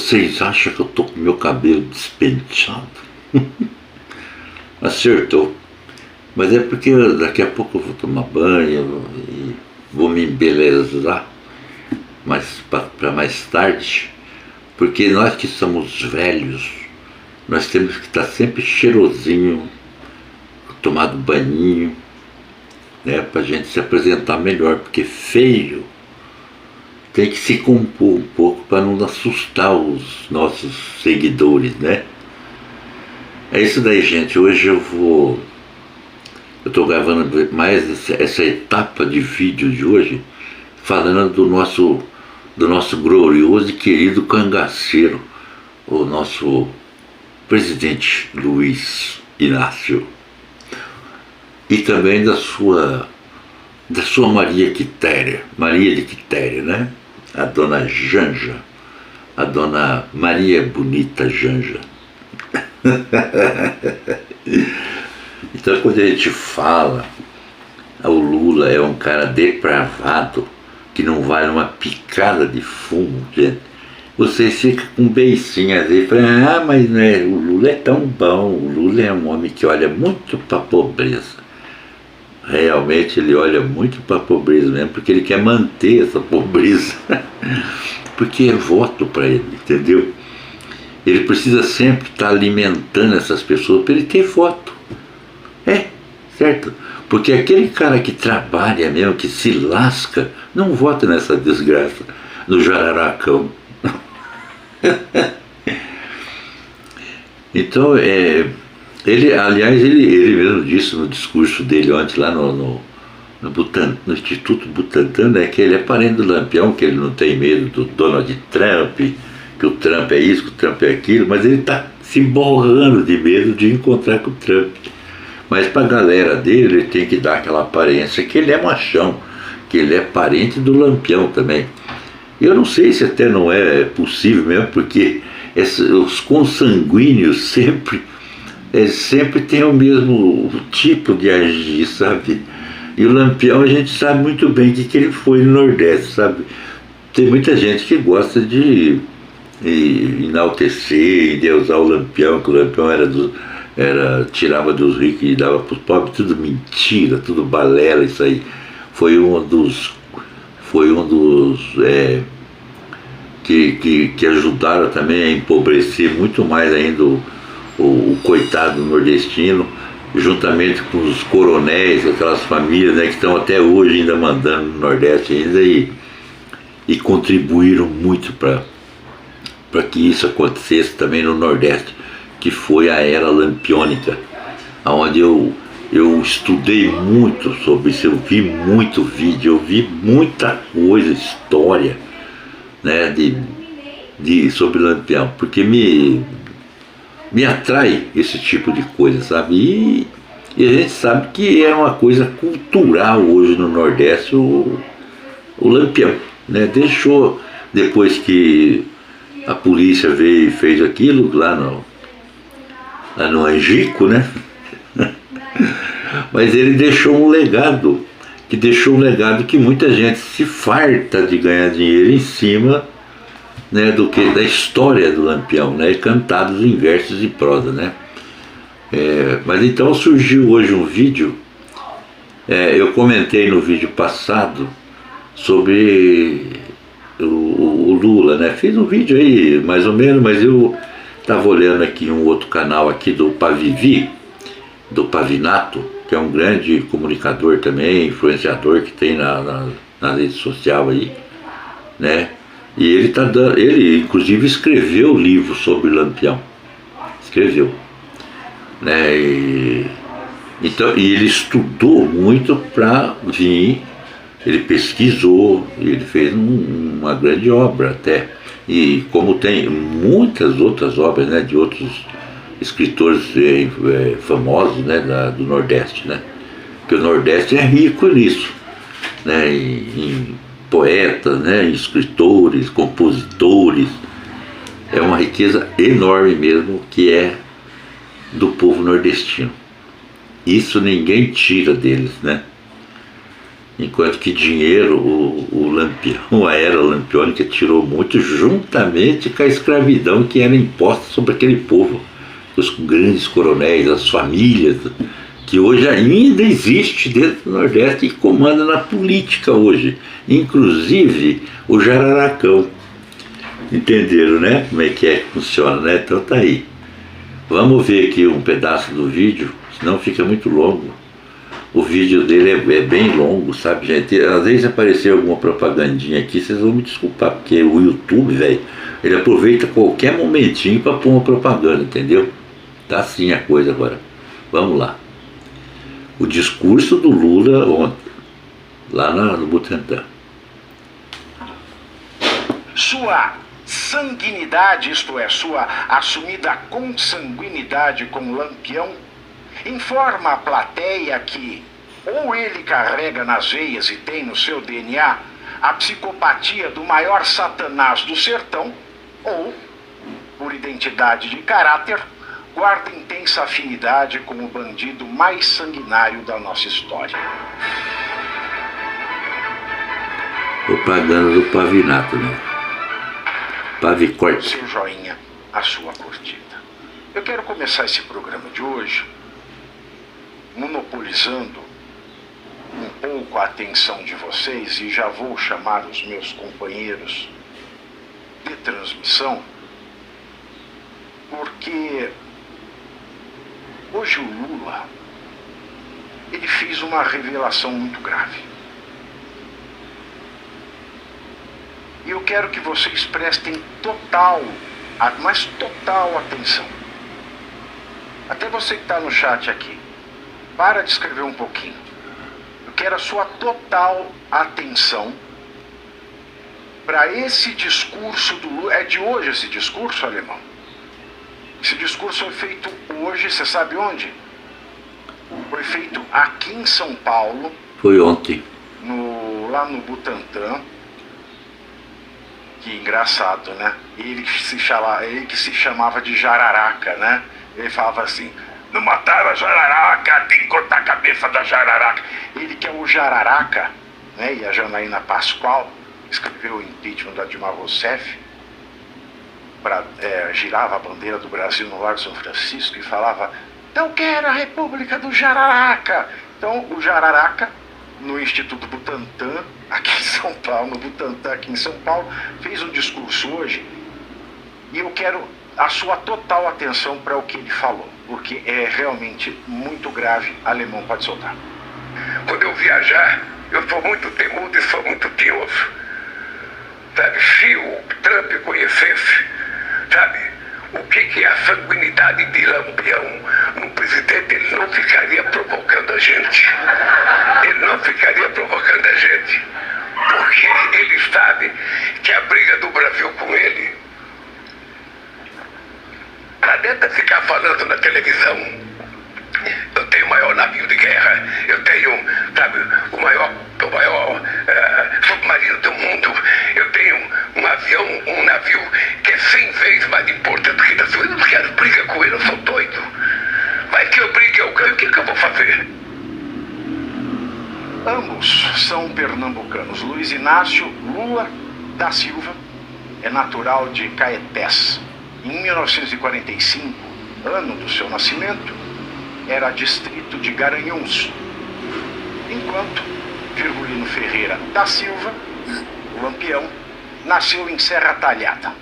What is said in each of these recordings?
Vocês acham que eu tô com meu cabelo despenteado? Acertou. Mas é porque daqui a pouco eu vou tomar banho e vou me embelezar para mais tarde. Porque nós que somos velhos, nós temos que estar sempre cheirosinho, tomado banhinho, né, para a gente se apresentar melhor, porque feio tem que se compor um pouco para não assustar os nossos seguidores, né? É isso daí, gente. Hoje eu estou gravando mais essa etapa de vídeo de hoje, falando do nosso glorioso e querido cangaceiro, o nosso presidente Luiz Inácio. E também da sua Maria de Quitéria, né? A dona Janja, a dona Maria Bonita Janja. Então, quando a gente fala, o Lula é um cara depravado, que não vale uma picada de fumo, gente, vocês ficam com beicinhas aí, falam, mas né, o Lula é tão bom, o Lula é um homem que olha muito para a pobreza. Realmente ele olha muito para a pobreza mesmo, porque ele quer manter essa pobreza, porque é voto para ele, entendeu? Ele precisa sempre estar alimentando essas pessoas para ele ter voto. É, certo? Porque aquele cara que trabalha mesmo, que se lasca, não vota nessa desgraça, no jararacão. Então, aliás, ele mesmo disse no discurso dele ontem lá no Instituto Butantan, né, que ele é parente do Lampião, que ele não tem medo do Donald Trump, que o Trump é isso, que o Trump é aquilo, mas ele está se borrando de medo de encontrar com o Trump. Mas para a galera dele, ele tem que dar aquela aparência que ele é machão, que ele é parente do Lampião também. Eu não sei se até não é possível mesmo, porque os consanguíneos sempre tem o mesmo tipo de agir, sabe? E o Lampião a gente sabe muito bem que ele foi no Nordeste, sabe? Tem muita gente que gosta de enaltecer e deusar o Lampião, que o Lampião tirava dos ricos e dava para os pobres, tudo mentira, tudo balela, isso aí. Foi um dos que ajudaram também a empobrecer muito mais ainda o coitado nordestino, juntamente com os coronéis, aquelas famílias, né, que estão até hoje ainda mandando no Nordeste ainda e contribuíram muito para que isso acontecesse também no Nordeste, que foi a era lampiônica, onde eu estudei muito sobre isso, eu vi muito vídeo, eu vi muita coisa, história, né, sobre Lampião, porque me atrai esse tipo de coisa, sabe? E a gente sabe que é uma coisa cultural hoje no Nordeste o Lampião, né? Deixou, depois que a polícia veio e fez aquilo lá no Angico, né? Mas ele deixou um legado, que muita gente se farta de ganhar dinheiro em cima, né, da história do Lampião, né, cantados em versos e prosa, né? Mas então surgiu hoje um vídeo, eu comentei no vídeo passado sobre o Lula, né? Fiz um vídeo aí, mais ou menos, mas eu estava olhando aqui um outro canal aqui do Pavivi, do Pavinato, que é um grande comunicador também, influenciador que tem na rede social aí, né? E ele inclusive escreveu livro sobre Lampião, escreveu, né? E ele estudou muito para vir, ele pesquisou, ele fez uma grande obra até, e como tem muitas outras obras, né, de outros escritores famosos, né, do Nordeste, né? Porque o Nordeste é rico nisso, né, em poetas, né, em escritores, compositores. É uma riqueza enorme mesmo que é do povo nordestino. Isso ninguém tira deles, né? Enquanto que dinheiro, o Lampião, a era lampiônica, tirou muito, juntamente com a escravidão que era imposta sobre aquele povo, os grandes coronéis, as famílias, que hoje ainda existe dentro do Nordeste e comanda na política hoje, inclusive o jararacão. Entenderam, né? Como é que funciona, né? Então tá aí. Vamos ver aqui um pedaço do vídeo, senão fica muito longo. O vídeo dele é bem longo, sabe, gente? Às vezes apareceu alguma propagandinha aqui, vocês vão me desculpar, porque o YouTube, velho, ele aproveita qualquer momentinho para pôr uma propaganda, entendeu? Tá assim a coisa agora. Vamos lá. O discurso do Lula ontem, lá no Butantã. Sua sanguinidade, isto é, sua assumida consanguinidade com Lampião, informa a plateia que ou ele carrega nas veias e tem no seu DNA a psicopatia do maior satanás do sertão, ou, por identidade de caráter, guarda intensa afinidade com o bandido mais sanguinário da nossa história. Propaganda do Pavinato, né? Pavicorte. Seu joinha, a sua curtida. Eu quero começar esse programa de hoje monopolizando um pouco a atenção de vocês, e já vou chamar os meus companheiros de transmissão, porque hoje o Lula, ele fez uma revelação muito grave. E eu quero que vocês prestem total, mas total atenção. Até você que está no chat aqui, para de escrever um pouquinho. Eu quero a sua total atenção para esse discurso do Lula. É de hoje esse discurso, alemão? Esse discurso foi feito hoje, você sabe onde? Foi feito aqui em São Paulo. Foi ontem. Lá no Butantã. Que engraçado, né? Ele que se chamava de Jararaca, né? Ele falava assim: não mataram a Jararaca, tem que cortar a cabeça da Jararaca. Ele que é o Jararaca, né? E a Janaína Pascoal escreveu o impeachment da Dilma Rousseff, girava a bandeira do Brasil no Largo São Francisco e falava: então quero a República do Jararaca. Então o Jararaca, no Instituto Butantã, aqui em São Paulo, no Butantã, aqui em São Paulo, fez um discurso hoje, e eu quero a sua total atenção para o que ele falou, porque é realmente muito grave. Alemão, pode soltar. Quando eu viajar, eu sou muito temudo e sou muito tioso. Sabe, se o Trump conhecesse, sabe, o que é a sanguinidade de Lampião no presidente, ele não ficaria provocando a gente. Ele não ficaria provocando a gente. Porque ele sabe que a briga do Brasil com ele, não adianta ficar falando na televisão: eu tenho o maior navio de guerra, eu tenho, sabe, o maior submarino do mundo, eu tenho um navio que é 100 vezes mais importante do que da sua. Eu não quero briga com ele, eu sou doido. Vai que eu brigue, eu ganho, o que eu vou fazer? Ambos são pernambucanos. Luiz Inácio Lula da Silva é natural de Caetés. Em 1945, ano do seu nascimento, era distrito de Garanhuns. Enquanto Virgulino Ferreira da Silva, o Lampião, nasceu em Serra Talhada.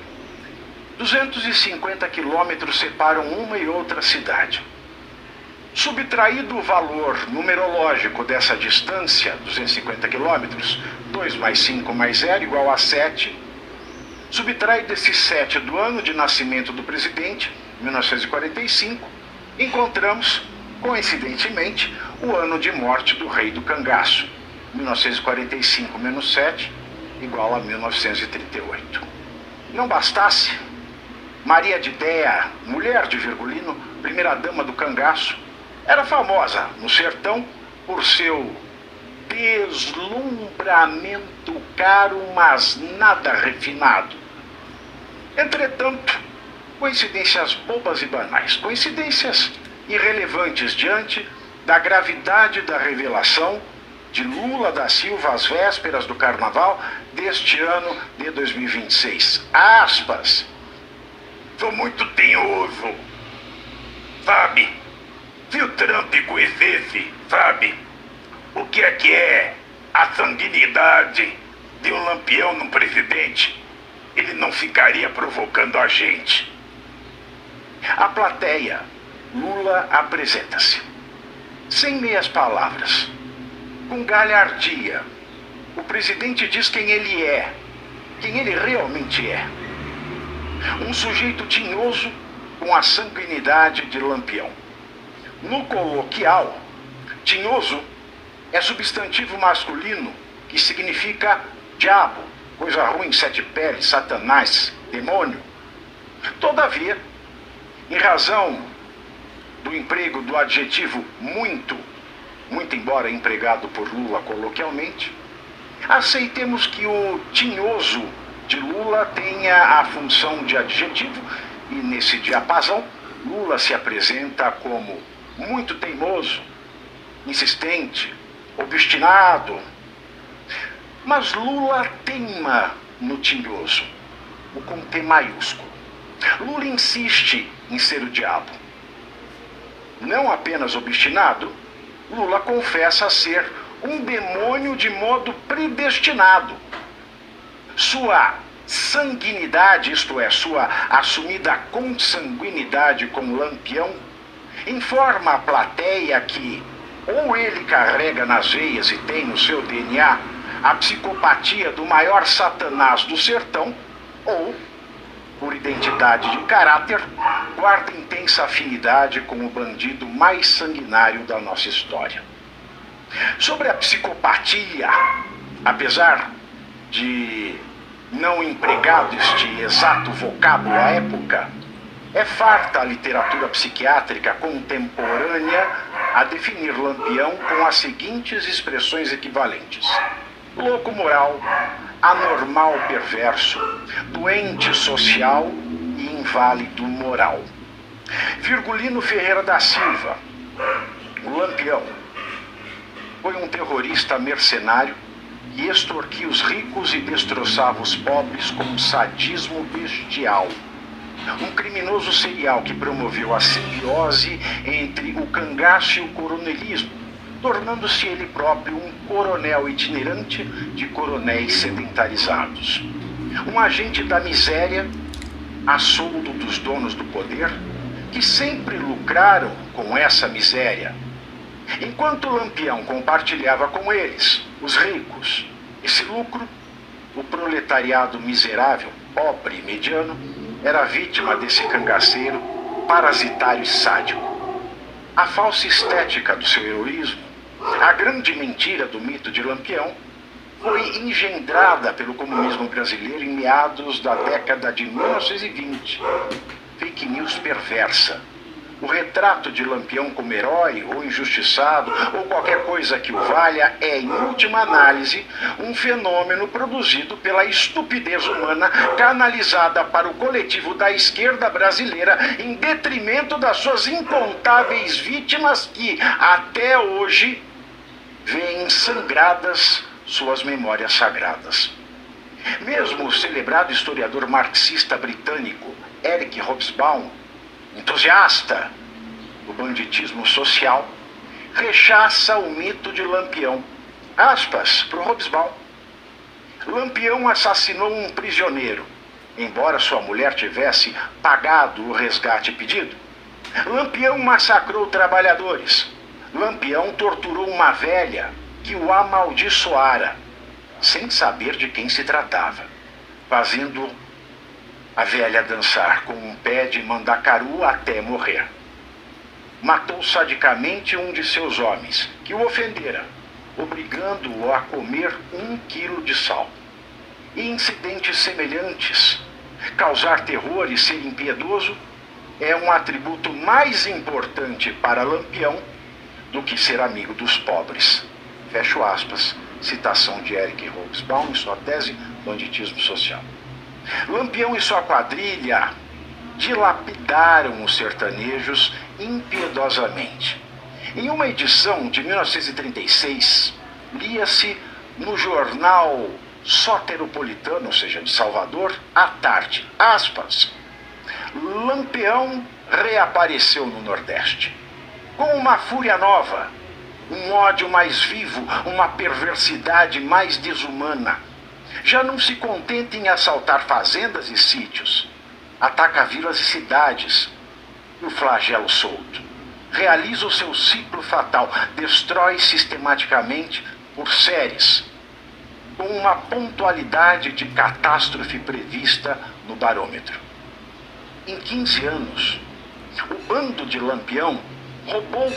250 quilômetros separam uma e outra cidade. Subtraído o valor numerológico dessa distância, 250 quilômetros, 2 mais 5 mais 0 igual a 7. Subtraído esse 7 do ano de nascimento do presidente, 1945, encontramos, coincidentemente, o ano de morte do rei do cangaço, 1945 menos 7 igual a 1938. Não bastasse, Maria de Déa, mulher de Virgulino, primeira-dama do cangaço, era famosa no sertão por seu deslumbramento caro, mas nada refinado. Entretanto, coincidências bobas e banais, coincidências irrelevantes diante da gravidade da revelação de Lula da Silva às vésperas do carnaval deste ano de 2026. Aspas. Sou muito tinhoso, sabe? Se o Trump conhecesse, sabe, o que é a sanguinidade de um lampião num presidente, ele não ficaria provocando a gente. A plateia, Lula apresenta-se. Sem meias palavras, com galhardia, o presidente diz quem ele realmente é. Um sujeito tinhoso com a sanguinidade de lampião. No coloquial, tinhoso é substantivo masculino que significa diabo, coisa ruim, sete peles, satanás, demônio. Todavia, em razão do emprego do adjetivo muito embora empregado por Lula coloquialmente, aceitemos que o tinhoso de Lula tenha a função de adjetivo e nesse diapasão Lula se apresenta como muito teimoso, insistente, obstinado. Mas Lula teima no tinhoso, o com T maiúsculo. Lula insiste em ser o diabo. Não apenas obstinado, Lula confessa ser um demônio de modo predestinado. Sua sanguinidade, isto é, sua assumida consanguinidade com Lampião, informa a plateia que ou ele carrega nas veias e tem no seu DNA a psicopatia do maior satanás do sertão, ou, por identidade de caráter, guarda intensa afinidade com o bandido mais sanguinário da nossa história. Sobre a psicopatia, apesar de não empregado este exato vocábulo à época, é farta a literatura psiquiátrica contemporânea a definir Lampião com as seguintes expressões equivalentes: louco moral, anormal perverso, doente social e inválido moral. Virgulino Ferreira da Silva, o Lampião, foi um terrorista mercenário que extorquia os ricos e destroçava os pobres com um sadismo bestial. Um criminoso serial que promoveu a simbiose entre o cangaço e o coronelismo, tornando-se ele próprio um coronel itinerante de coronéis sedentarizados. Um agente da miséria, a soldo dos donos do poder, que sempre lucraram com essa miséria. Enquanto Lampião compartilhava com eles, os ricos, esse lucro, o proletariado miserável, pobre e mediano, era vítima desse cangaceiro parasitário e sádico. A falsa estética do seu heroísmo, a grande mentira do mito de Lampião, foi engendrada pelo comunismo brasileiro em meados da década de 1920. Fake news perversa. O retrato de Lampião como herói ou injustiçado ou qualquer coisa que o valha é, em última análise, um fenômeno produzido pela estupidez humana canalizada para o coletivo da esquerda brasileira em detrimento das suas incontáveis vítimas que, até hoje, veem sangradas suas memórias sagradas. Mesmo o celebrado historiador marxista britânico Eric Hobsbawm, entusiasta do banditismo social, rechaça o mito de Lampião. Aspas para o Hobsbawm. Lampião assassinou um prisioneiro, embora sua mulher tivesse pagado o resgate pedido. Lampião massacrou trabalhadores. Lampião torturou uma velha que o amaldiçoara, sem saber de quem se tratava, fazendo a velha dançar com um pé de mandacaru até morrer. Matou sadicamente um de seus homens, que o ofendera, obrigando-o a comer 1 quilo de sal. E incidentes semelhantes, causar terror e ser impiedoso, é um atributo mais importante para Lampião do que ser amigo dos pobres. Fecho aspas, citação de Eric Hobsbawm em sua tese Banditismo Social. Lampião e sua quadrilha dilapidaram os sertanejos impiedosamente. Em uma edição de 1936, lia-se no jornal Soteropolitano, ou seja, de Salvador, à tarde. Aspas. Lampião reapareceu no Nordeste, com uma fúria nova, um ódio mais vivo, uma perversidade mais desumana. Já não se contenta em assaltar fazendas e sítios, ataca vilas e cidades, e o flagelo solto. Realiza o seu ciclo fatal, destrói sistematicamente por séries, com uma pontualidade de catástrofe prevista no barômetro. Em 15 anos, o bando de Lampião roubou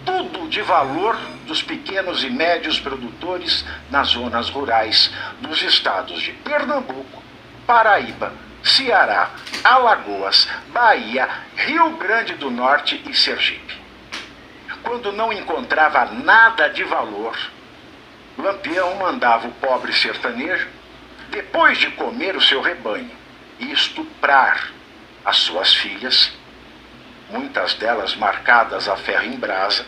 tudo de valor dos pequenos e médios produtores nas zonas rurais dos estados de Pernambuco, Paraíba, Ceará, Alagoas, Bahia, Rio Grande do Norte e Sergipe. Quando não encontrava nada de valor, Lampião mandava o pobre sertanejo, depois de comer o seu rebanho e estuprar as suas filhas, muitas delas marcadas a ferro em brasa,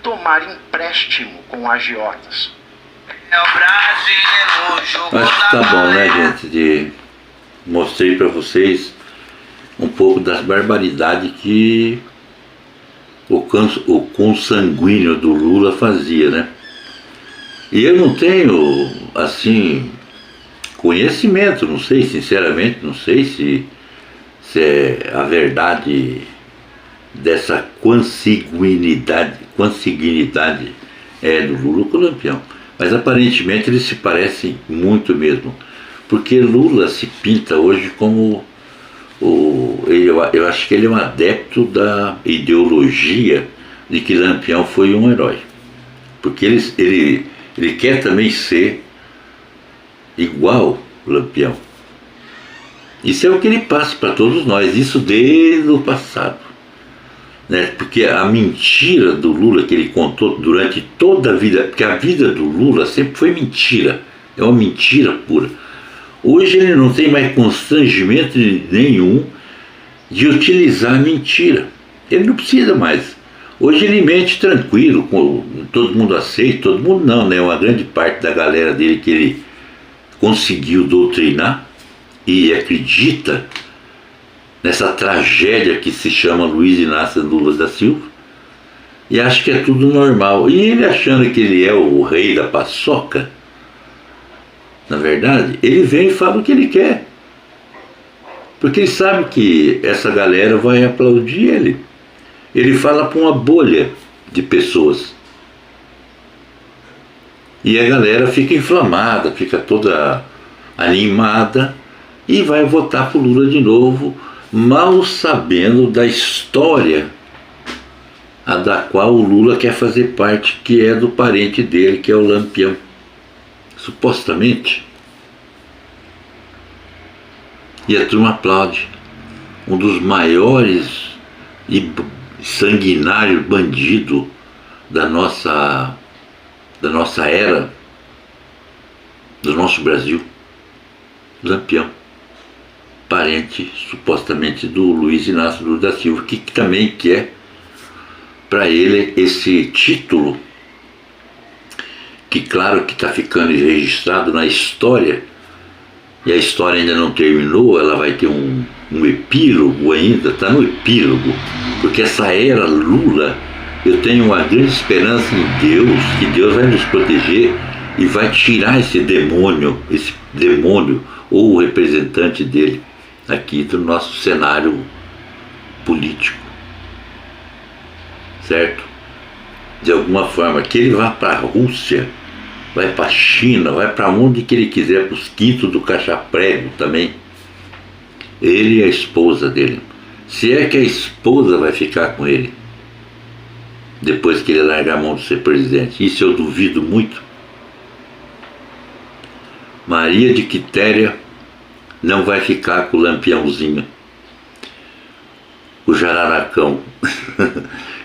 tomar empréstimo com agiotas. Acho que tá bom, né, gente? Mostrei para vocês um pouco das barbaridades que o consanguíneo do Lula fazia, né? E eu não tenho, assim, conhecimento, não sei, sinceramente, não sei se é a verdade dessa consanguinidade do Lula com o Lampião. Mas aparentemente eles se parecem muito mesmo, porque Lula se pinta hoje como eu acho que ele é um adepto da ideologia de que Lampião foi um herói, porque ele quer também ser igual Lampião. Isso é o que ele passa para todos nós, isso desde o passado, né? Porque a mentira do Lula que ele contou durante toda a vida, porque a vida do Lula sempre foi mentira, é uma mentira pura. Hoje ele não tem mais constrangimento nenhum de utilizar a mentira, ele não precisa mais. Hoje ele mente tranquilo, todo mundo aceita, todo mundo não, né? Uma grande parte da galera dele que ele conseguiu doutrinar e acredita nessa tragédia que se chama Luiz Inácio Lula da Silva e acha que é tudo normal. E ele achando que ele é o rei da paçoca, na verdade, ele vem e fala o que ele quer, porque ele sabe que essa galera vai aplaudir ele. Ele fala para uma bolha de pessoas e a galera fica inflamada, fica toda animada e vai votar pro Lula de novo, mal sabendo da história a da qual o Lula quer fazer parte, que é do parente dele, que é o Lampião, supostamente. E a turma aplaude um dos maiores e sanguinários bandidos da nossa era, do nosso Brasil, Lampião, parente supostamente do Luiz Inácio Lula da Silva, que também quer para ele esse título, que claro que está ficando registrado na história, e a história ainda não terminou, ela vai ter um epílogo ainda, está no epílogo, porque essa era Lula, eu tenho uma grande esperança em Deus, que Deus vai nos proteger e vai tirar esse demônio ou o representante dele aqui do nosso cenário político, certo? De alguma forma, que ele vá para a Rússia, vai para a China, vai para onde que ele quiser, para os quintos do Caixa-Prego também, ele e a esposa dele, se é que a esposa vai ficar com ele depois que ele largar a mão de ser presidente. Isso eu duvido muito. Maria de Quitéria não vai ficar com o Lampiãozinho, o jararacão.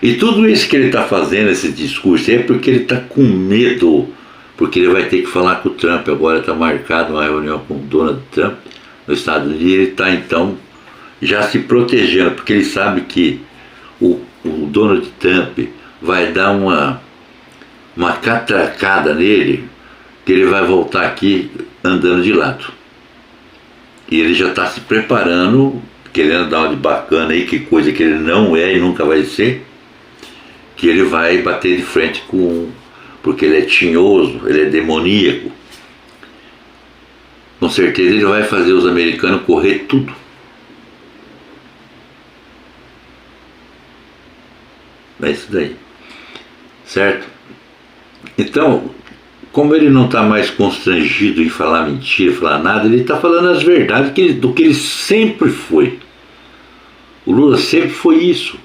E tudo isso que ele está fazendo, esse discurso, é porque ele está com medo, porque ele vai ter que falar com o Trump. Agora está marcado uma reunião com o Donald Trump nos Estados Unidos, e ele está então já se protegendo, porque ele sabe que o Donald Trump vai dar uma uma catracada nele, que ele vai voltar aqui andando de lado. E ele já está se preparando, querendo dar uma de bacana aí, que coisa que ele não é e nunca vai ser, que ele vai bater de frente com... porque ele é tinhoso, ele é demoníaco. Com certeza ele vai fazer os americanos correr tudo. É isso daí. Certo? Então, como ele não está mais constrangido em falar mentira, falar nada, ele está falando as verdades do que ele sempre foi. O Lula sempre foi isso.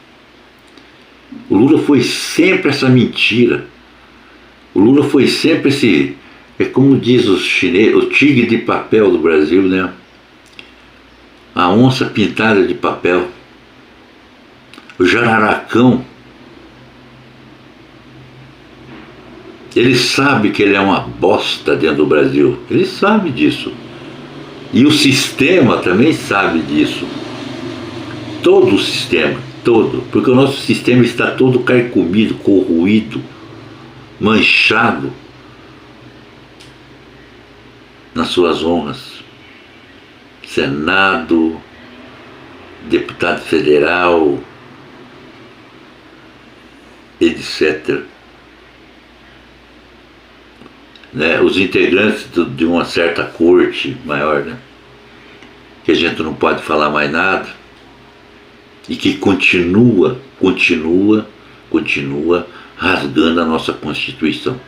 O Lula foi sempre essa mentira. O Lula foi sempre esse, é como diz os chineses, o tigre de papel do Brasil, né? A onça pintada de papel. O jararacão. Ele sabe que ele é uma bosta dentro do Brasil. Ele sabe disso. E o sistema também sabe disso. Todo o sistema, todo. Porque o nosso sistema está todo carcomido, corroído, manchado nas suas honras. Senado, deputado federal, etc. Né, os integrantes de uma certa corte maior, né, que a gente não pode falar mais nada, e que continua rasgando a nossa Constituição.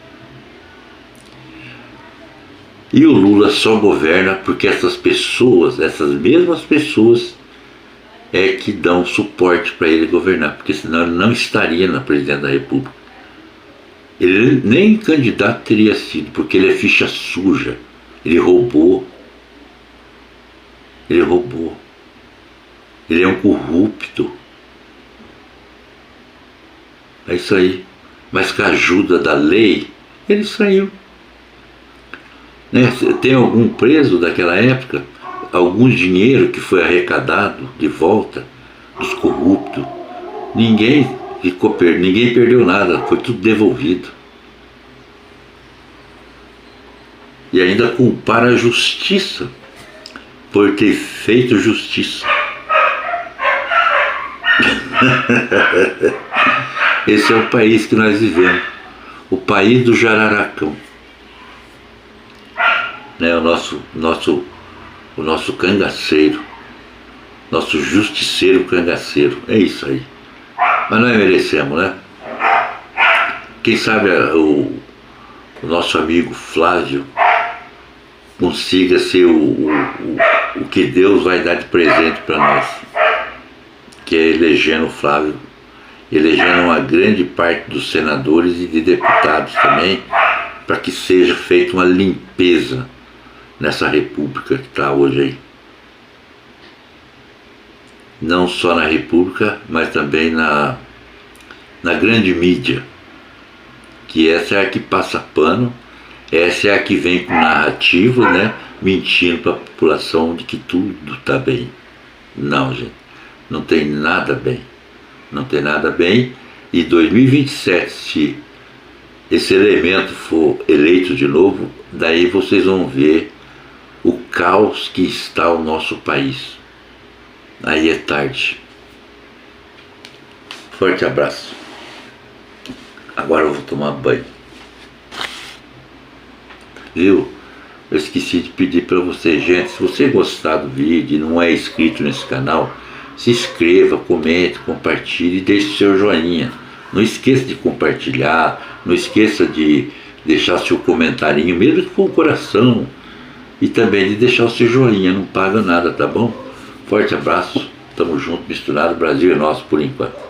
E o Lula só governa porque essas pessoas, essas mesmas pessoas, é que dão suporte para ele governar, porque senão ele não estaria na presidência da República. Ele nem candidato teria sido, porque ele é ficha suja. Ele roubou. Ele roubou. Ele é um corrupto. É isso aí. Mas com a ajuda da lei, ele saiu. Né? Tem algum preso daquela época? Algum dinheiro que foi arrecadado de volta dos corruptos? Ninguém perdeu nada, foi tudo devolvido. E ainda culpar a justiça por ter feito justiça. Esse é o país que nós vivemos, o país do jararacão, né? O nosso cangaceiro, nosso justiceiro cangaceiro, é isso aí. Mas nós merecemos, né? Quem sabe o nosso amigo Flávio consiga ser o que Deus vai dar de presente para nós, que é elegendo o Flávio, elegendo uma grande parte dos senadores e de deputados também, para que seja feita uma limpeza nessa república que está hoje aí. Não só na república, mas também na grande mídia, que essa é a que passa pano, essa é a que vem com narrativa, né, mentindo para a população de que tudo está bem. Não, gente, não tem nada bem. Não tem nada bem. E 2027, se esse elemento for eleito de novo, daí vocês vão ver o caos que está o nosso país. Aí é tarde. Forte abraço. Agora eu vou tomar banho. Viu? Eu esqueci de pedir para você, gente, se você gostar do vídeo e não é inscrito nesse canal, se inscreva, comente, compartilhe e deixe seu joinha. Não esqueça de compartilhar, não esqueça de deixar seu comentarinho, mesmo que com o coração, e também de deixar o seu joinha, não paga nada, tá bom? Forte abraço, tamo junto, misturado, Brasil é nosso por enquanto.